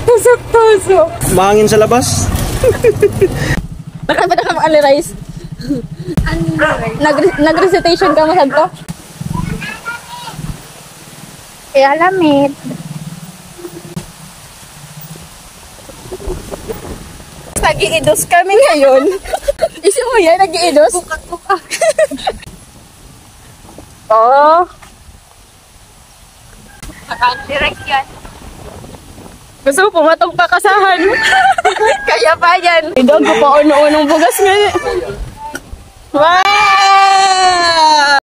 Tusok-tusok. Mahangin sa labas. Nakapit ka mag-alirize. Nag-recitation ka masad to? Kaya lamit. Nag-iidos kami ngayon. Isip mo yan, nag-iidos? Buka-buka. Oo. Direct yan. Gusto mo pumatong pakasahan. Kaya pa yan. Idog ko pa unong bugas ngayon. Wow!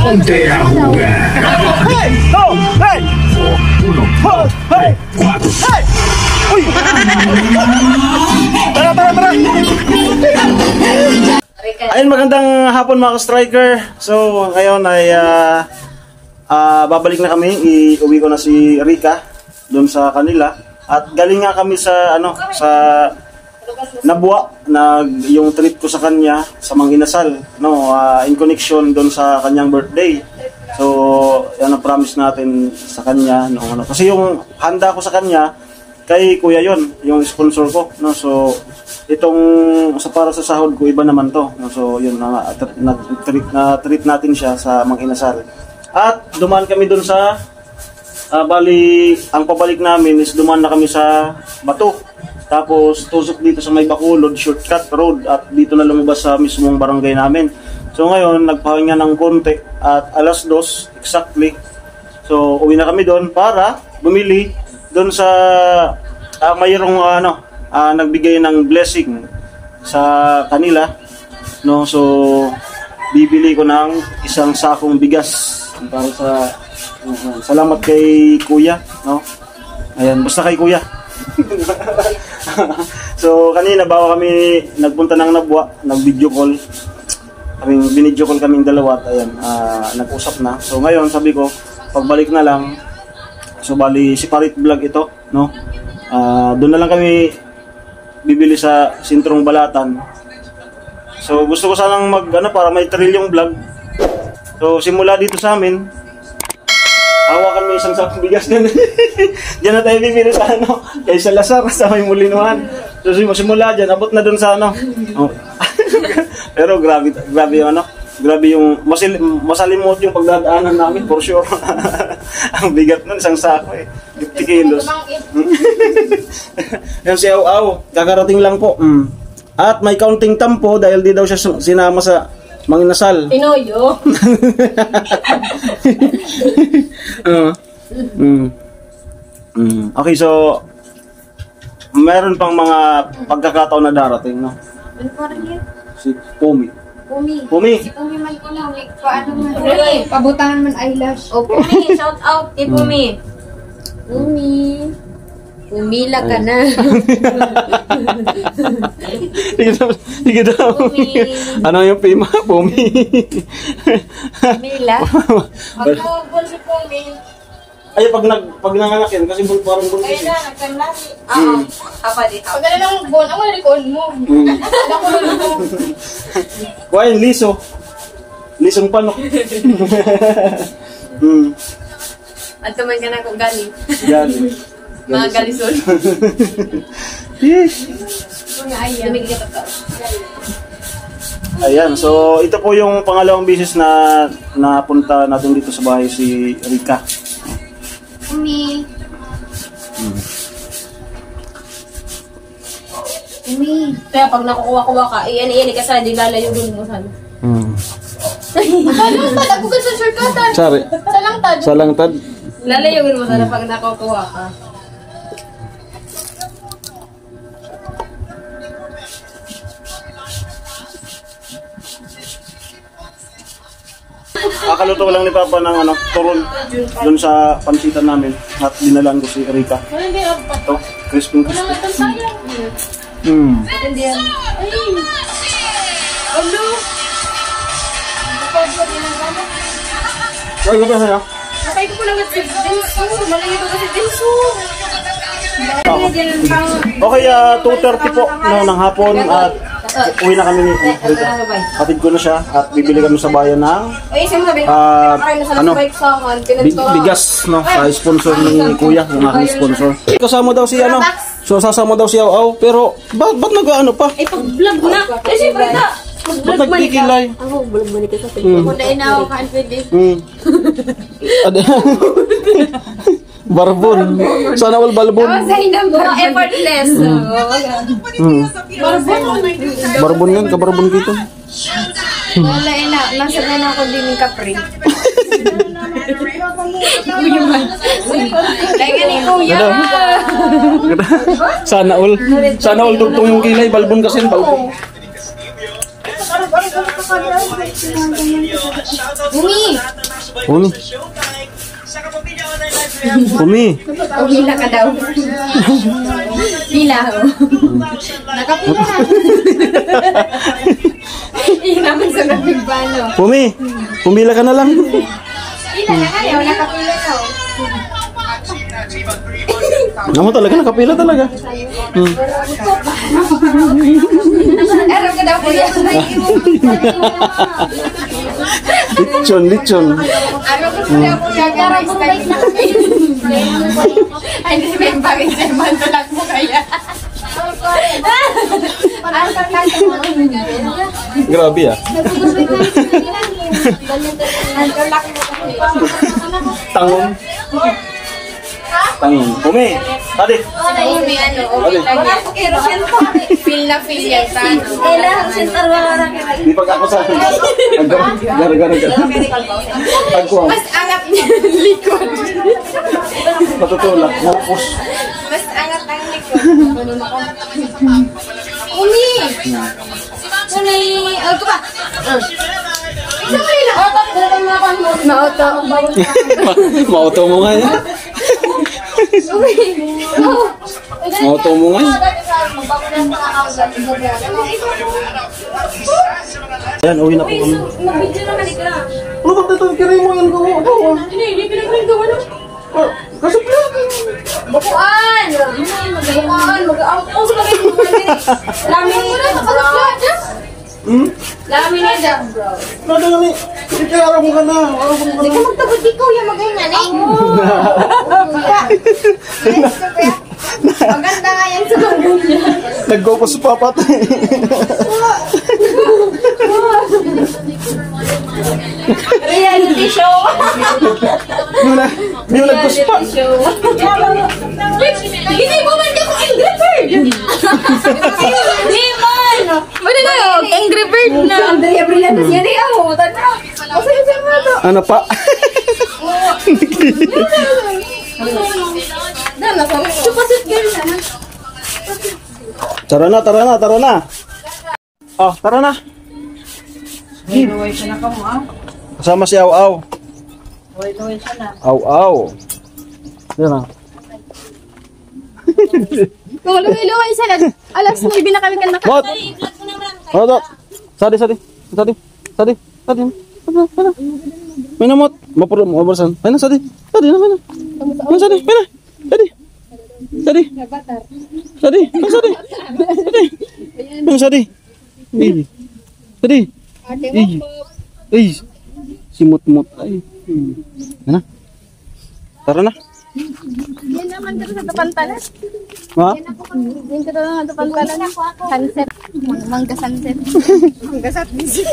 Ponte a jugar. Hey! Go! Hey! 1, 2, 3, 4. Hey! Uy! Tara, tara, tara! Ayun, magandang hapon mga striker. So, ngayon ay babalik na kami. Iuwi ko na si Rika doon sa kanila. At galing nga kami sa sa Nabua, yung trip ko sa kanya sa Manginasal, in connection doon sa kanyang birthday. So, yan ang promise natin sa kanya, kasi yung handa ko sa kanya kay Kuya yon, yung sponsor ko, So, itong para sa sahod ko iba naman to, So, yun na-treat natin siya sa Manginasal. At dumaan kami doon sa bali, ang pabalik namin is dumaan na kami sa Bato. Tapos tusok dito sa may Bacolod, shortcut road, at dito na lumabas sa mismong barangay namin. So ngayon, nagpahinga ng konti at alas 2 exactly. So uwi na kami doon para bumili doon sa mayroong nagbigay ng blessing sa kanila, So bibili ko ng isang sakong bigas para sa salamat kay Kuya, Ayan, basta kay Kuya. So kanina bago kami nagpunta ng Nabua, nag-video call. Binidyo call kaming dalawa at ayan, nag-usap na. So ngayon sabi ko, pagbalik na lang, so bali separate vlog ito, doon na lang kami bibili sa Sentrong Balatan. So gusto ko sanang para may thrill yung vlog. So simula dito sa amin, hawakan mo isang sakong bigas din. Diyan na tayo bibili sa kay sa Lazar, sa may Mulinuhan. So simula dyan, abot na dun sa Pero grabe yung grabe yung masalimot yung pagdadaanan namin for sure. Ang bigat nun, isang sako 50 kilos. Yan si Aw, kakarating lang po. At may counting tampo dahil di daw siya sinama sa Manginasal. Pinoyo. Okay, so meron pang mga pagkakataon na darating, Ano pa rin yan? Si Pumi. Si Pumi man ko lang. Paano man? Pabutangan man eyelash. O Pumi, shout out kay Pumi. Pumi. Pumila ka na. Sige daw. Ano yung Pima? Pumi. Pumila. Magpapagol si Pumi. Ay, pag nanganak yan, kasi parang buntis. Kaya na, nagkanlasi. Oo. Hapa di. Pag gano'n lang buwan, ang malarikoon mo. Nakulun mo. Kuha yung liso. Lisong panok. At tuman ka na kung galing. Galing. Mga galison. Lumigil ka pa. Ayan, so ito po yung pangalawang beses na napunta natin dito sa bahay si Rika. Umi. Umi. Kaya pag nakukuha-kuha ka, iyan ka sa di lalayo dun mo sana. Salangtad, ako ka sa shortcutan. Sorry. Salangtad. Salangtad. Lalayawin mo sana pag nakukuha ka. Kakaluto lang ni Papa ng ano, turon doon sa pansitan namin at dinalaan ko si Erika. Ito, crispy. Ay, gabi sa'yo. Nakay ko po lang at si Denso. Malayo ko kasi Denso. Okay, 2:30 po no, ng hapon at uwi na kami ni Erika. Hatid ko na siya at bibili kami sa bayan ng Ay, isang sabi. ano, bigas no, sa sponsor ng kuya, yung aking sponsor. Kasama daw si ano, so sasama daw si Aw, pero ba't nag-ano pa? Ay, pag-vlog na. Eh, siyempre na. Ba't nagpikilay? Ako, vlog-balik ka sa Facebook. Kung dahil na ako confident. Barbon. Sana all balbon. Kasi mga effortless. Barbon yan, kabarbon dito. Wala na. Nasa na ako din ng kapre. Kaya nga ni Kuya. Sana all dugtong yung kilay, balbon kasi balbon. Umi! Umi. O hila ka daw. Hila ho. Nakapila. Hila naman sa nagbibano. Pumila ka na lang. Hila na kayo. Nakapila ka ho. Naman talaga, nakapila talaga. Araw ka daw kuya. Lechon. Araw ka daw kuya. Araw ko kayo na. Ay, hindi may bagay sa mantulag mo kaya. Grabe ah. Tangon. Umi. Tadi. Umi ano. Feel na feel yan sa ano. Di pag ako sa gara. Pagkuha. Mas angat niya likod. Matutulak. Mapus. Mas angat ang likod. Umi! Umi! Ako ba? Isa mo rin ako. Mauto. Mauto mo nga yan. Mauto mo nga yan. Ayan, uwi na po kami. Mag-video naman ikaw. Ano ba dito? Kiray mo yan ko. Hindi pinag-video ano? Kasi Bakuan! Bakuan! Mag-out sa bagay mo. Lamin mo na. Lamin na dyan, bro. Nadali. Sige, araw mo ka na. Hindi ka magtabot ikaw yung mag-ingan eh. Maganda nga yan sa bagay niya. Nag-go ko sa papatay. Reality show. Hindi mo nagkuspa. Hindi mo man ako Angry Bird. Hindi man. Wala na yun, Angry Bird na. Andrea Brillantes yan eh. Ako, tanda. O sa'yo siya mo ito. Ano pa? Dala, supasit girl na. Tara na. Oh, tara na. Luway siya na ka mo ah. Kasama si Aw. Luway siya na. Aw. Yan na. Kung luwi-luwi sila, alas 9 na kami kan Bot! Ano to? Sadi. May namot. Mabursan. May na, sadi. Sadi. Simut-mut. Ay. Ano? Tara na. Yan naman dito sa Pantalan. Ha? Yan ka doon sa Pantalan. Sunset. Mangga sunset. Mangga sunset.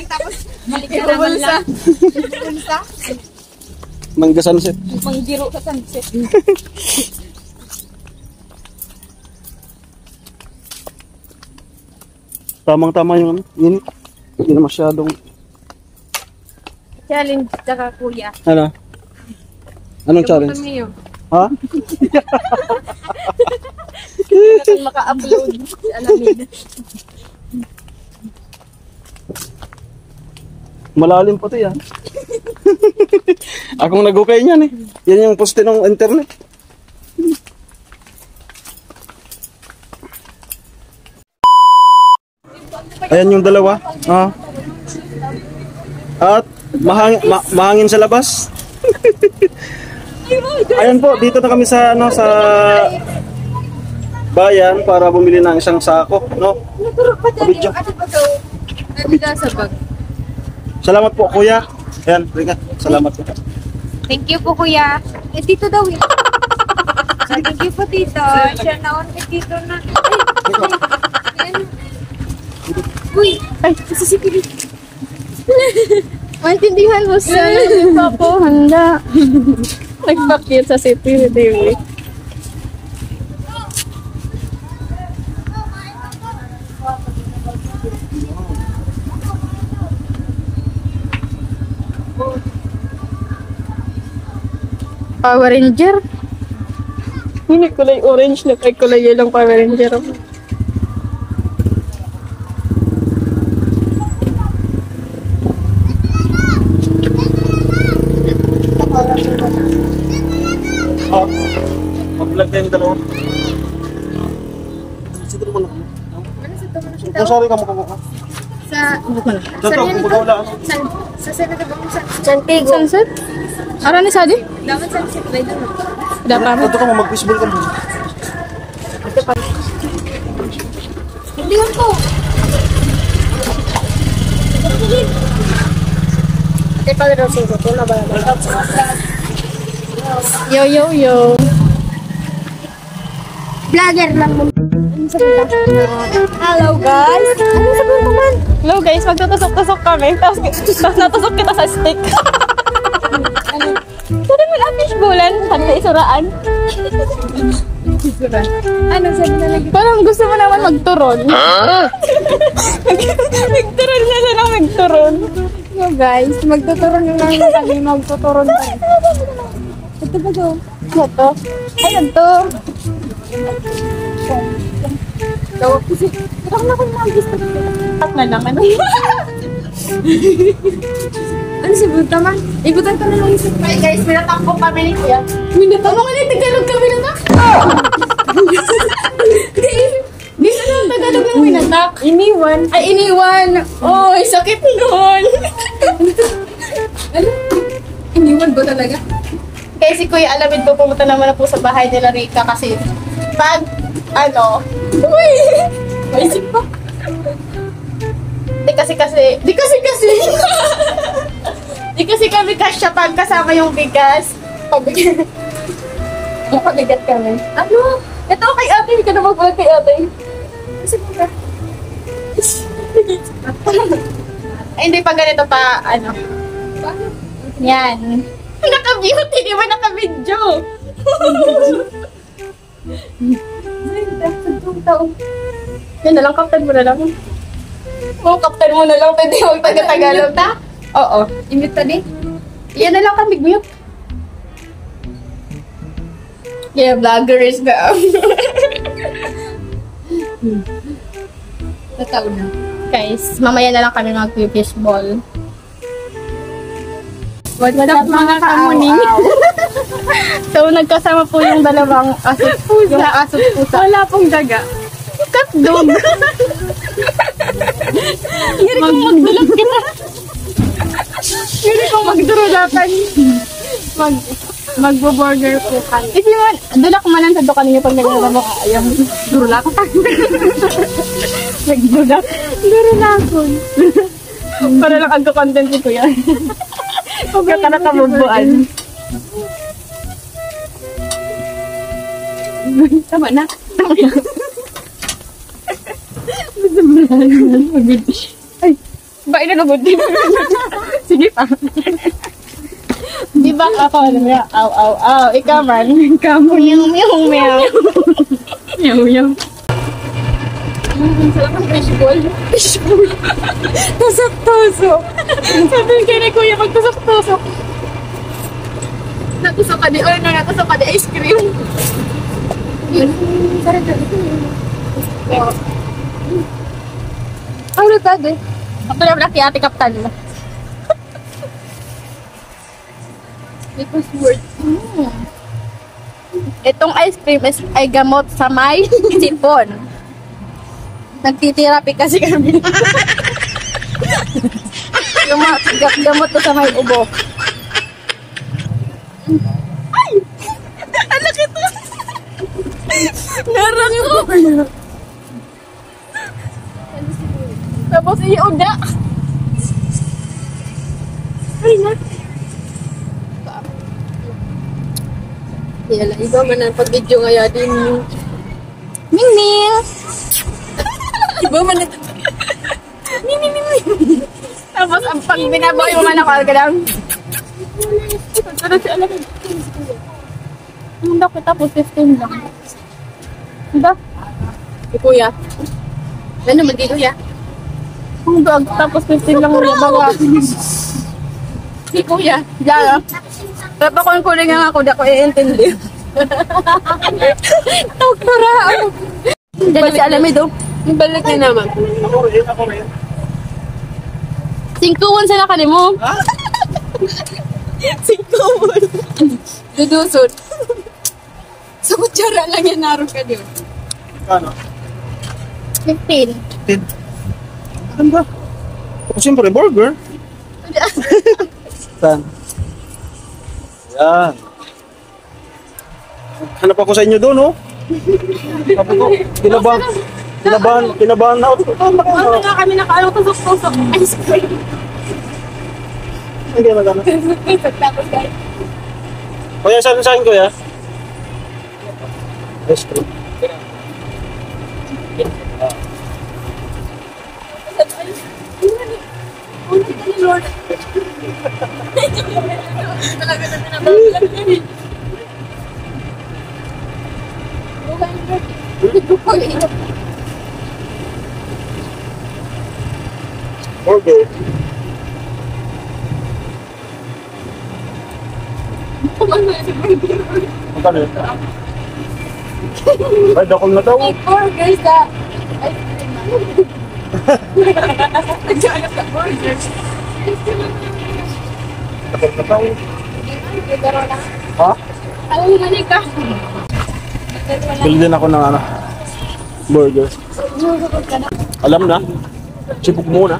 Tapos balik ka naman lang. Pulsa. Mangga sunset. Manggiro ka sunset. Tamang-tama yung ano, init. Hindi na masyadong, Challenge, tsaka kuya. ano? Anong challenge? Kami yun. Ha? Kung maka-upload si Alamid. Malalim pa to yan. Akong nag-okay niyan eh. Yan yung poste ng internet. Ayan yung dalawa. Ah. At mahangin sa labas. Ayan po, dito na kami sa ano sa bayan para bumili ng isang sako, no? Kabidyo. Sa bag. Salamat po, kuya. Ayan, Rika. Salamat po. Thank you po, kuya. Eh, dito daw eh. Thank you po, tito. Share na on kay tito na. Ay, uy, Ay, sasipili. Maintindihan mo sa pa po, handa. Nagpakit sa city, David. Power Ranger? Hindi kulay orange na kay kulay yellow Power Ranger. Oh, mag-vlog kayong dalawa. Siguro mo na kami. Kung sorry ka mukha. sa... Dito, kung magawala ano. Sa Senate ba mo sa... Santiago. Sunset? Ara ni Sadi? Dapat sa Senate ba doon? Dapat. Dito ka mo, mag-baseball ka mo. Hindi yan po. Ate pa rin sing ko na ba? Yo yo yo. Vlogger lang mo. Hello guys! Ano sabihin mo man? Hello guys, magtutusok-tusok kami. Tapos natusok kita sa stick. Sabi mo na fishbowlan. Sabi na isuraan. Ano sabi na lagi? Parang gusto mo naman magturon. Magturon na siya ng magturon. Hello guys, magtuturon yung lang na kami. Magtuturon tayo. Ito ba daw? Ano to? Ano to? Daw, kasi parang ako yung mga gusto ko. At na lang ano? Ano si Buta man? Ibutan ko na lang yung Hey guys, minatakbo kami ni Kuya. Minatakbo nga ni Tagalog kami na Di na lang Tagalog yung minatak. iniwan. Ay, iniwan. Oy, sakit nun. Ano? Iniwan ba talaga? Kaya si Kuya Alamid po pumunta naman na po sa bahay nila Rika kasi pag, uy, maisip pa. Di kasi di kasi kami kasya pag kasama yung bigas. Pabigat kami. Ano? Ito kay ate, hindi ka na mag-vlog kay ate. Kasi Buta. Ay, hindi pa ganito pa, Bakit? Yan. Naka-beauty, di ba naka-video? Ay, dapat taon. Yan na lang, kaptan mo na lang. Oo, kaptan mo na lang, pwede huwag taga-Tagalog. Oo. Imita din. Yan na lang kami, mute. Yeah, vloggers na. Nataon na. Guys, mamaya na lang kami mag-fishball. What's up mga kamuning? So, nagkasama po yung dalawang aso pusa. Yung aso pusa. Wala pong daga. Katdog. Hindi kong magdulot kita. Hindi kong magdurulatan. Magbo-burger po kami. If you want, dulak mo lang sa doka ninyo pag nagdala mo ayam. Durulak. Nagdulak. Durulakon. Para lang agka-content si Kuya. Kakanakamubuan. Tama na. Ay, ba inagabod din? Sige pa. Di ba ako, aw, aw, aw, ikaw man. Ikaw mo. Meow, meow, meow. Meow, meow. Sarap ng fishball. Fishball. Tusok-tusok. Sabi kayo ni Kuya, magtusok-tusok. Natusok ka di, or no, natusok ka di ice cream. Yun. Sarap na ito. Ano ka di? Ako na wala kaya ate kaptan mo. It was worth. Itong ice cream is ay gamot sa may sipon. Nagtitirapi kasi kami. Yung mga gamot to sa may ubo. Ay! Ang laki to! Narang ko! Tapos iuda. Ay, yala, iba man ang pag-video ngayon din. Ming-ming! Iba man ang... Ming-ming-ming! Tapos, ang pag binabaw yung man ako, agad Pero si alam ko, ang laki tapos 15 lang. Diba? Si Kuya. Ano man dito ya? Ang bag tapos 15 lang ulit baga. Si Kuya. Diyan. Pero kung kuling nga ako, di ako i-intindi. Doktora ako. Diyan si Alamid oh. Balik na naman. Ako rin. 5-1 sila ka mo. Ha? 5-1. Dudusot. Sa kutsara lang yan naroon ka din. Ano? 15. 10. Ano ba? O, siyempre, burger. Saan? Yan. Hanap ako sa inyo doon, oh. Sabi ko, kinabahan na ako. Ano nga kami nakaano tusok-tusok. Ice cream. Hindi na gano'n. Tapos guys. Kuya, saan sa akin, kuya? Ice cream. Lord. Talaga na pinabawal. Burger. Magkano yun? Ay, dakol na daw. Burgers na. Ice cream na. Nagkaanap ka burgers. Dakol na daw. Pero na. Ha? Ano yung ka? Bili din ako ng ano, burger. Alam na. Sibuk muna.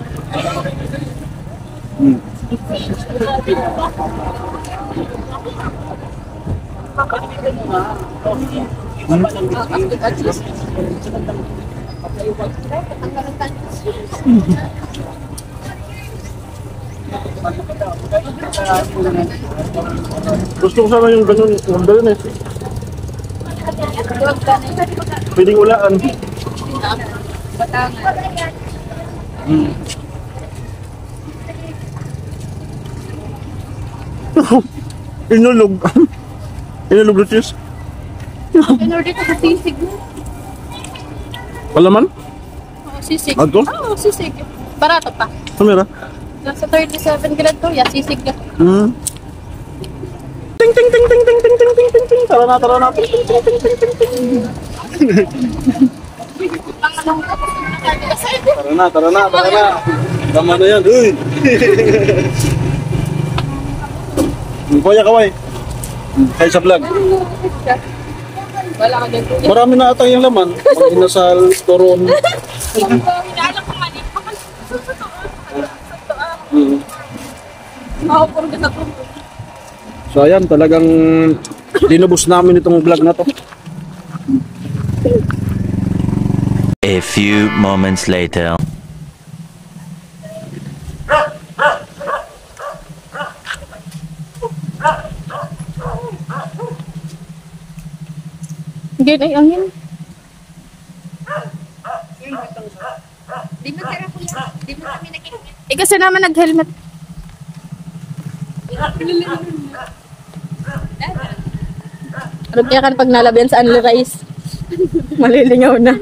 Gusto ko sana yung ganun, wonder na eh. Pwedeng ulaan. Inulog. Inulog na cheese. In-order ko sa sisig mo. Wala man? Oo, sisig. Ato? Oo, sisig. Barato pa. Kamera? Nasa 37 grad to, yeah, sisig ka. Ting ting ting ting ting ting ting ting ting ting. Tara na, tara na. Ting ting ting ting ting ting ting. Tara na, tara na, tara na. Tama na yan. Uy! Kuya kaway. Hay sa vlog. Wala ka dyan. Marami na atang yung laman. Mag-inasal, turon. Hinaalak ko mali. Ako, puro ka na to. So ayan, talagang dinubos namin itong vlog na to. A few moments later. Hindi na yung angin. Di mo tira kuya. Di mo kami nakikita. Eh kasi naman nag-helmet. Ano kaya ka pag nalabyan sa Unli Rice? Malilingaw na.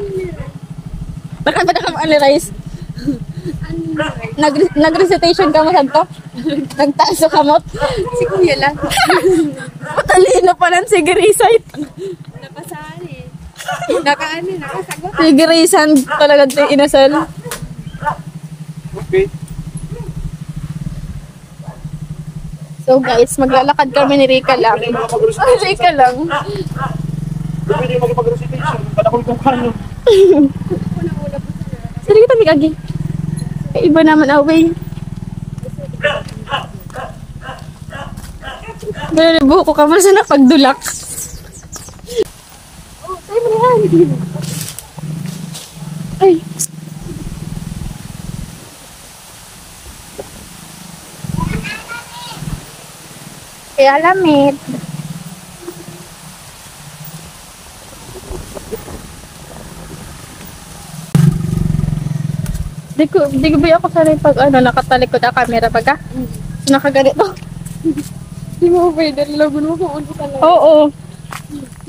Nakabada ka mo Rice. Nag-recitation ka mo santo? Nagtaso ka mo? Si Kuya lang. Matalino pa lang sige recite. Napasahan eh. Nakasagot. Sige reason talaga ito inasal. Okay. So guys, maglalakad kami ni Rika lang. Rika lang. Pwede yung makipag-recitation. Panakul kong kano. Sige kita Mikagi. Iba naman away. Buho ko ka mo sa napagdulak. Oh, tayo mo yan. Ay. Kaya lamit. Di ko ba ako sanay pag nakatalikod ang camera pagka? Nakaganito. Di mo pwede. Lagun mo kung ulo ka lang. Oo.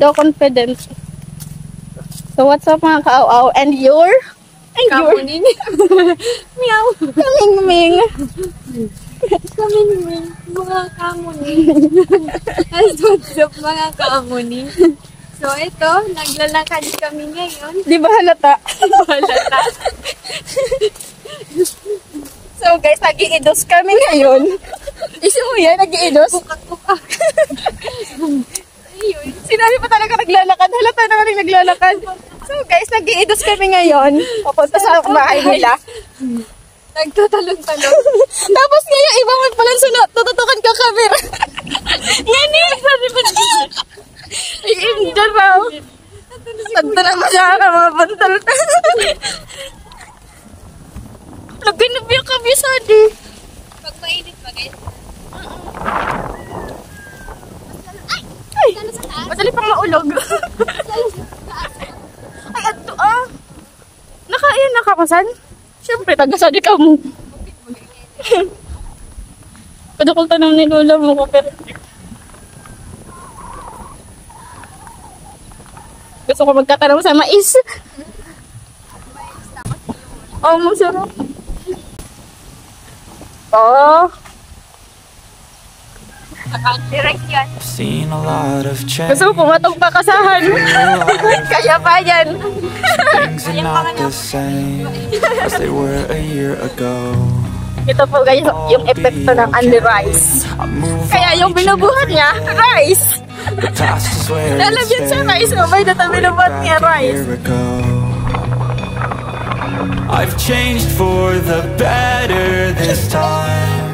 Do confident. So what's up mga ka-aw-aw? And your? Kamuning. Meow. Kaming-ming. Kamuning. Mga kamuning. As what's up mga kamuning. So ito, naglalakad kami ngayon. Di ba halata? Halata. So guys, nag-iidos kami ngayon. Isa mo yan, nag-iidos? Bukak-bukak. Ayun. Sinabi pa talaga naglalakad. Halata naman naglalakad. So guys, nag-iidos kami ngayon. Papunta sa bahay nila. Nagtatalong-talong. Tapos ngayon, iba mo palang sunod. Tututukan ka camera. Ngani, sabi pa niya. Iinda raw. Tagta na masya ka mga bantal. Lagay na biya kami sa di. Pag mainit pa guys. Ay! Madali pang maulog. Ay, ato Nakaiyan nakapasan? Siyempre, taga-sadi ka mo. Padakol tanong ni Lola mo ko, pero gusto ko magkatanong sa mais. Oh, masarap. Oh. Direct yan. Seen a lot of change. Gusto mo pumatong pakasahan. Kaya pa yan. Things are not the same as they were a year ago. Ito po guys, yung epekto ng Andy Rice. Kaya yung binubuhat niya, rice. Lalagyan sa rice, mabay na tabi binubuhat niya, rice. I've changed for the better this time.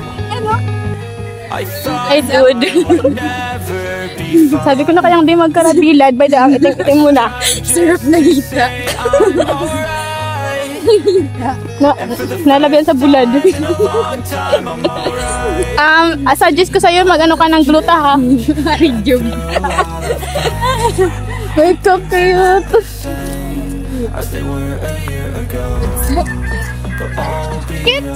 I thought Ay, dude. would never be fine. Sabi ko na kayang di magkarabilad, by the ang itim-itim mo na. Sarap na hita. Nalabyan sa bulad. Suggest ko sa'yo mag-ano ka ng gluta ha. Harijog. Ay, cute. As they were a year ago. Kit.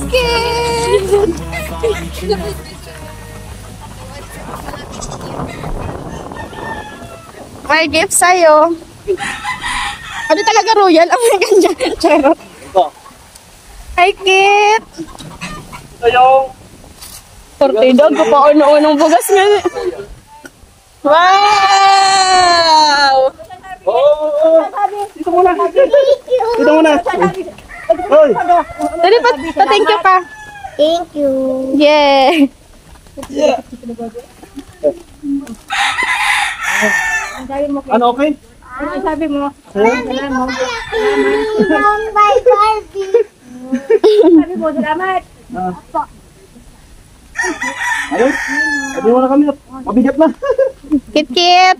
May gift sa'yo. Ano talaga royal? Ang mga ganyan. Charot. Hi, Kit. Ayaw. Portidog ko pa ano-anong bugas nga. Wow! Oh. Dito muna. Dito muna. Hoy. Dali pa, thank you pa. Thank you. Yeah. Ano okay? Ano sabi mo? Bye, Barbie. Sabi mo, salamat. Ayun. Sabi mo na kami. Mabigat na. Kit.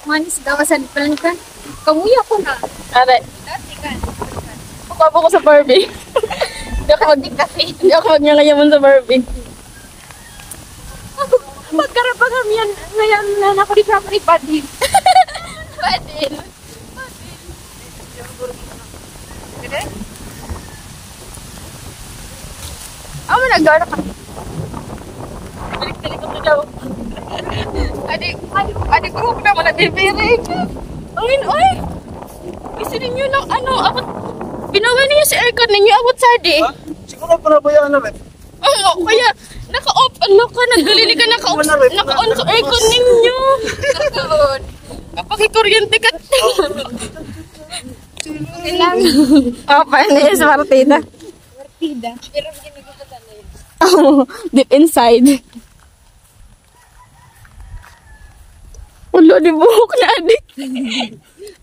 Manis daw kasan palang ka. Kamuya ko na. Are, Dati ka. pagpapa ko sa Barbie. Hindi ako magnyangayaman sa Barbie. Magkarap pa kami yan. Ngayon na ako di pa pati. Pwede. Ako nagdara ka. Balik-balik ko na Di ko naman nag-ibirig. Ay, ay. Isa ninyo lang, abot. Binawal niyo si aircon ninyo, abot sadi. Siguro pa na ba yan, Red? Oo, kaya, naka-off, nagalili ka, naka-on sa aircon ninyo. Kapag ikuryente ka. Ilang Paano yung sa partida? partida. Pero hindi nagkakata na yun. Oh, deep inside. Ulo, di buhok na, adik.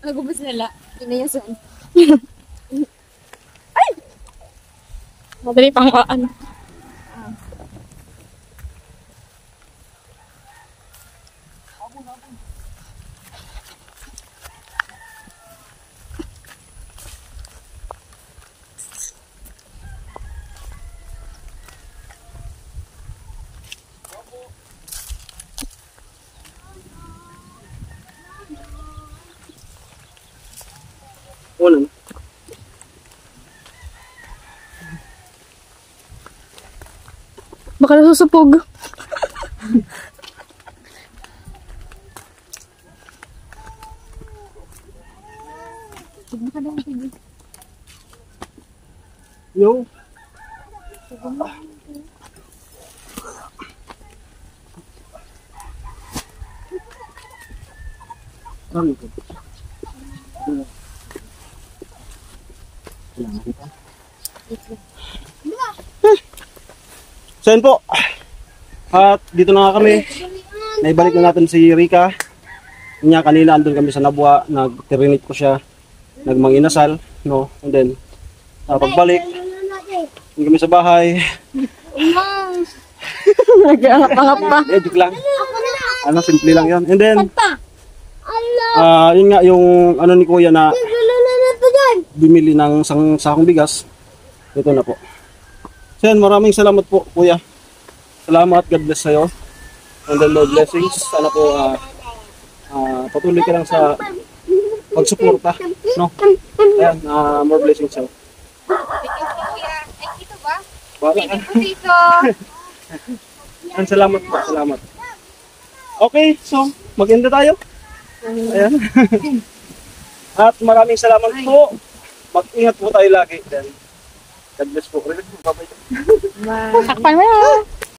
Nagubos nila. Inayasan. Madali pang ano. Wala. Baka nasusupog. Yo. Kami po. So yun po. At dito na nga kami. Naibalik na natin si Rika. Niya kanina andun kami sa Nabwa, nagtirinit ko siya, nagmanginasal, no? And then pagbalik, andun kami sa bahay. Nag-angap-angap pa. Joke lang. Simple lang 'yon. And then yun nga yung ni Kuya na bumili ng isang sakong bigas. Ito na po. So yan, maraming salamat po, Kuya. Salamat, God bless sa'yo. And then Lord blessings. Sana po patuloy ka lang sa pagsuporta. No? Ayan, more blessings sa'yo. Thank you, kuya. Ay, dito ba? Baka Thank you po dito. Ayan, salamat po, salamat. Okay, so mag-end na tayo. Ayan. At maraming salamat po. Mag-ingat po tayo lagi. Then, God bless po. Bye-bye. Takpan mo na.